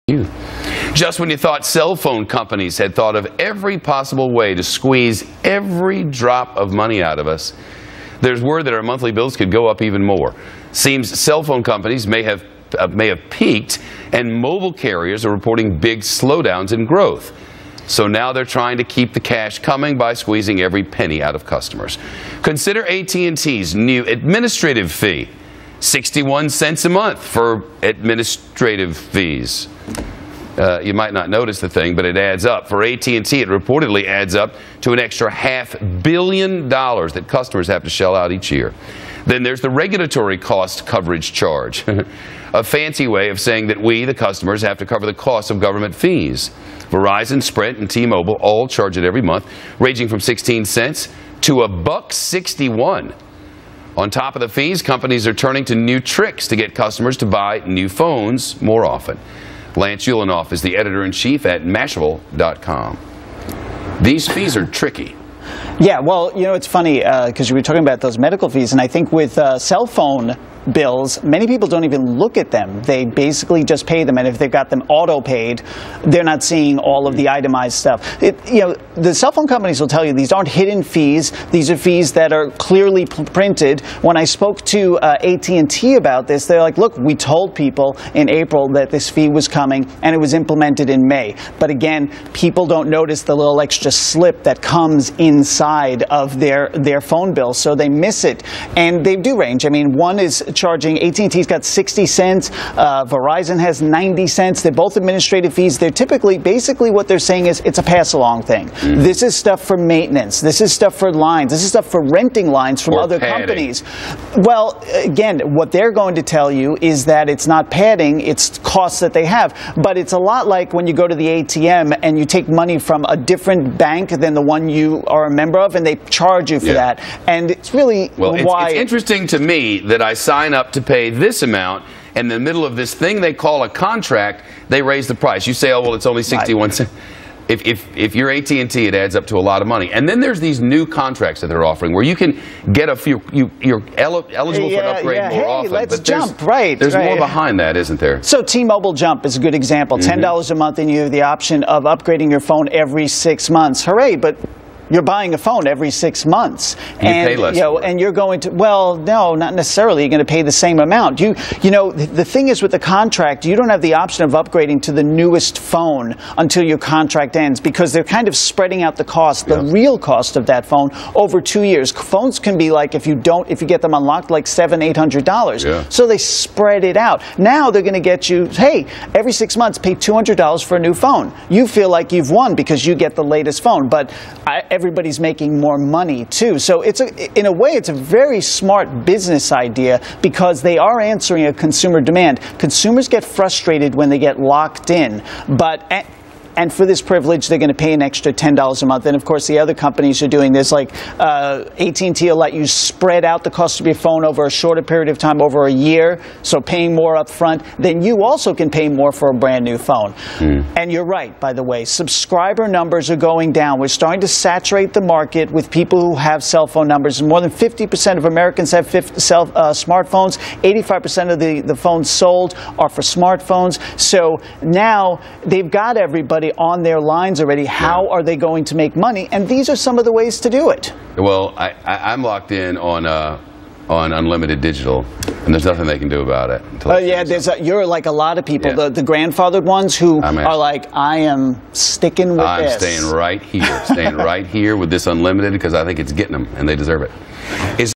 you. Just when you thought cell phone companies had thought of every possible way to squeeze every drop of money out of us, there's word that our monthly bills could go up even more. Seems cell phone companies may have peaked, and mobile carriers are reporting big slowdowns in growth. So now they're trying to keep the cash coming by squeezing every penny out of customers. Consider AT&T's new administrative fee, 61 cents a month for administrative fees. You might not notice the thing, but it adds up. For AT&T, it reportedly adds up to an extra $500 million that customers have to shell out each year. Then there's the regulatory cost coverage charge, a fancy way of saying that we, the customers, have to cover the cost of government fees. Verizon, Sprint, and T-Mobile all charge it every month, ranging from 16 cents to $1.61. On top of the fees, companies are turning to new tricks to get customers to buy new phones more often. Lance Ulanoff is the editor-in-chief at Mashable.com. These fees are tricky. Yeah, well, you know, it's funny because you were talking about those medical fees, and I think with cell phone bills, many people don't even look at them. They basically just pay them, and if they've got them auto-paid, they're not seeing all of the itemized stuff. You know, the cell phone companies will tell you these aren't hidden fees. These are fees that are clearly printed. When I spoke to AT&T about this, they're like, look, we told people in April that this fee was coming, and it was implemented in May. But again, people don't notice the little extra slip that comes inside of their phone bill, so they miss it. And they do range. I mean, one is charging, AT&T's got 60 cents, Verizon has 90 cents. They're both administrative fees. They're typically, basically what they're saying is it's a pass-along thing. This is stuff for maintenance. This is stuff for lines. This is stuff for renting lines from other companies. Well, again, what they're going to tell you is that it's not padding, it's costs that they have. But it's a lot like when you go to the ATM and you take money from a different bank than the one you are a member of, and they charge you for that. And it's really why... It's interesting to me that I sign up to pay this amount, and in the middle of this thing they call a contract, they raise the price. You say, oh, well, it's only 61 cents. If you're AT&T, it adds up to a lot of money. And then there's these new contracts that they're offering where you can get you're eligible for an upgrade more often. Let's but jump, there's more behind that, isn't there? So T-Mobile Jump is a good example. $10 a month, and you have the option of upgrading your phone every 6 months. Hooray, but you're buying a phone every 6 months, and you pay less, and you're going to, well, no, not necessarily. You're going to pay the same amount. You know, the thing is with the contract, you don't have the option of upgrading to the newest phone until your contract ends, because they're kind of spreading out the cost, the real cost of that phone, over 2 years. Phones can be like, if you get them unlocked, like $700, $800. So they spread it out. Now they're going to get you, hey, every 6 months, pay $200 for a new phone. You feel like you've won because you get the latest phone, but everybody's making more money too. So in a way, it's a very smart business idea because they are answering a consumer demand. Consumers get frustrated when they get locked in, and for this privilege, they're going to pay an extra $10 a month. And of course, the other companies are doing this, like AT&T will let you spread out the cost of your phone over a shorter period of time, over a year, so paying more up front. Then you also can pay more for a brand new phone. And you're right, by the way, subscriber numbers are going down. We're starting to saturate the market with people who have cell phone numbers. More than 50% of Americans have smartphones. 85% of the phones sold are for smartphones. So now they've got everybody on their lines already. How are they going to make money? And these are some of the ways to do it. Well, I'm locked in on unlimited digital, and there's nothing they can do about it. You're like a lot of people, the grandfathered ones who are like, I am sticking with this. I'm staying right here with this unlimited because I think it's getting them, and they deserve it.